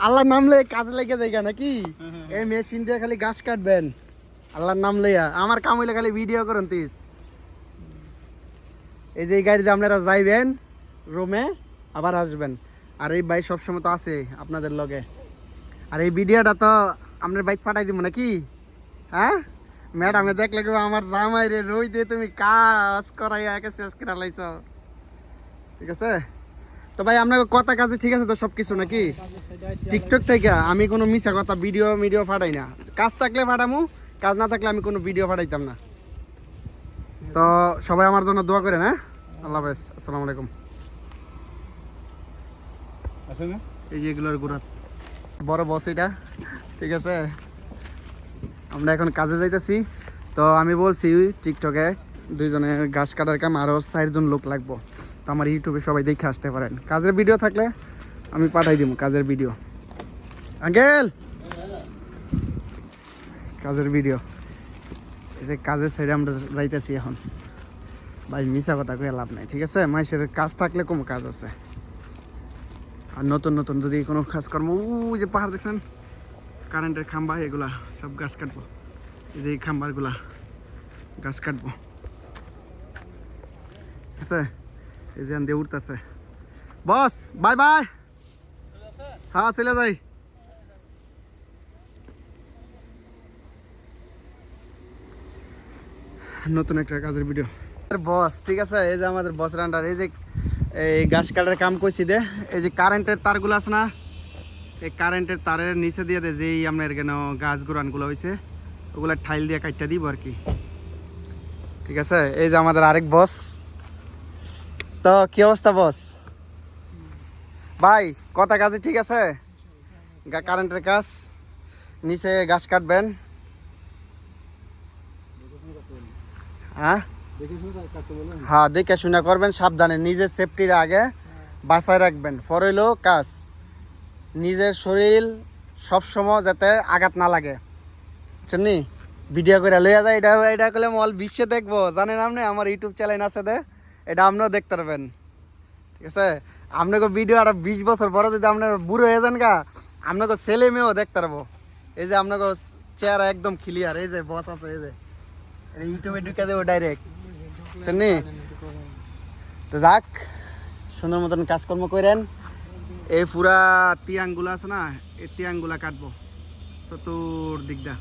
আল্লাহর নাম লয়ে কাজে লেগে যাই নাকি? এই মেশিন দিয়ে খালি ঘাস কাটবেন আল্লাহর নাম লইয়া। আমার কাম হইলে খালি ভিডিও করেন তিস। এই যে এই গাড়িতে আপনারা যাইবেন রুমে, আবার আসবেন। আর এই বাইক সবসময় তো আছে আপনাদের লগে। আর এই ভিডিওটা তো আপনার বাইক পাঠাই দিব নাকি? হ্যাঁ ম্যাডামে দেখলে আমার জামাই রে রই দিয়ে তুমি কাজ করাইয়া একে শেষ করে লাইছ। ঠিক আছে তো ভাই আপনার কথা কাজে ঠিক আছে তো সব কিছু নাকি? টিকটক থেকে আমি কোনো মিছা কথা ভিডিও পাঠাই না। কাজ থাকলে পাঠামু, কাজ না থাকলে আমি কোনো ভিডিও পাঠাইতাম না। তো সবাই আমার জন্য দোয়া করেন। হ্যাঁ, আল্লাহ হাফেজ, আসসালামু আলাইকুম। এই যে এগুলোর গুড়া বড় বস এটা। ঠিক আছে আমরা এখন কাজে যাইতেছি। তো আমি বলছি টিকটকে দুইজনের ঘাস কাটার কাম আরও 4 জন লোক লাগবো। তো আমার ইউটিউবে সবাই দেখে আসতে পারেন। কাজের ভিডিও থাকলে আমি পাঠাই দিব কাজের ভিডিও। আঙ্কেল কাজের ভিডিও, এই যে কাজের সাইডে আমরা যাইতেছি এখন। ভাই মিছা কথা কয়ে লাভ নাই। ঠিক আছে মাইসের কাজ থাকলে কোনো কাজ আছে। আর নতুন নতুন যদি কোনো কাজকর্ম, ওই যে পাহাড় দেখছেন কারেন্টের খাম্বা, এগুলা সব গাছ কাটবো। এই যে এই খাম্বারগুলা গাছ কাটবো। ঠিক আছে এই যে দিয়ে উঠতেছে বস। Bye bye. হ্যাঁ চলে যাই। নতুন একটা কাজের ভিডিও বস। ঠিক আছে এই যে আমাদের বস রান্ডার, এই যে এই গাছ কাটার কাম কইছি দে। এই যে কারেন্টের তারগুলো আছে না, এই কারেন্টের তারের নিচে দিয়ে দে যেই আপনার কেন গাছ গুড়ানগুলো হয়েছে ওগুলা ঠাইল দিয়ে কাটটা দিব আর কি। ঠিক আছে এই যে আমাদের আরেক বস। তো কি অবস্থা বস? ভাই কথা কাজে ঠিক আছে? কারেন্টের কাজ নিচে গাছ কাটবেন। হ্যাঁ হ্যাঁ দেখে শুনে করবেন, সাবধানে নিজের সেফটির আগে বাঁচায় রাখবেন। পরে হইলো কাজ, নিজের শরীর সবসময় যাতে আঘাত না লাগে। বুঝছেন? ভিডিও করে লইয়া যায় এটা করলে মল বিশ্বে দেখবো জানেন আপনি। আমার ইউটিউব চ্যানেল আছে দে, এটা আপনিও দেখতে পারবেন। ঠিক আছে আপনাকে ভিডিও আর 20 বছর পরে যদি আপনার বুড়ো হয়ে যান গা, আপনাকে ছেলে মেয়েও দেখতে পারবো। এই যে আপনাকে চেহারা একদম ক্লিয়ার। এই যে বস আছে, এই যে ইউটিউবে ঢুকে যাবো ডাইরেক্ট। বুঝছেন? তো যাক সুন্দর মতন কাজকর্ম করেন। এই পুরা তিয়াংগুলা আছে না, এই তিয়াংগুলা কাটবো চতুর্দিকটা।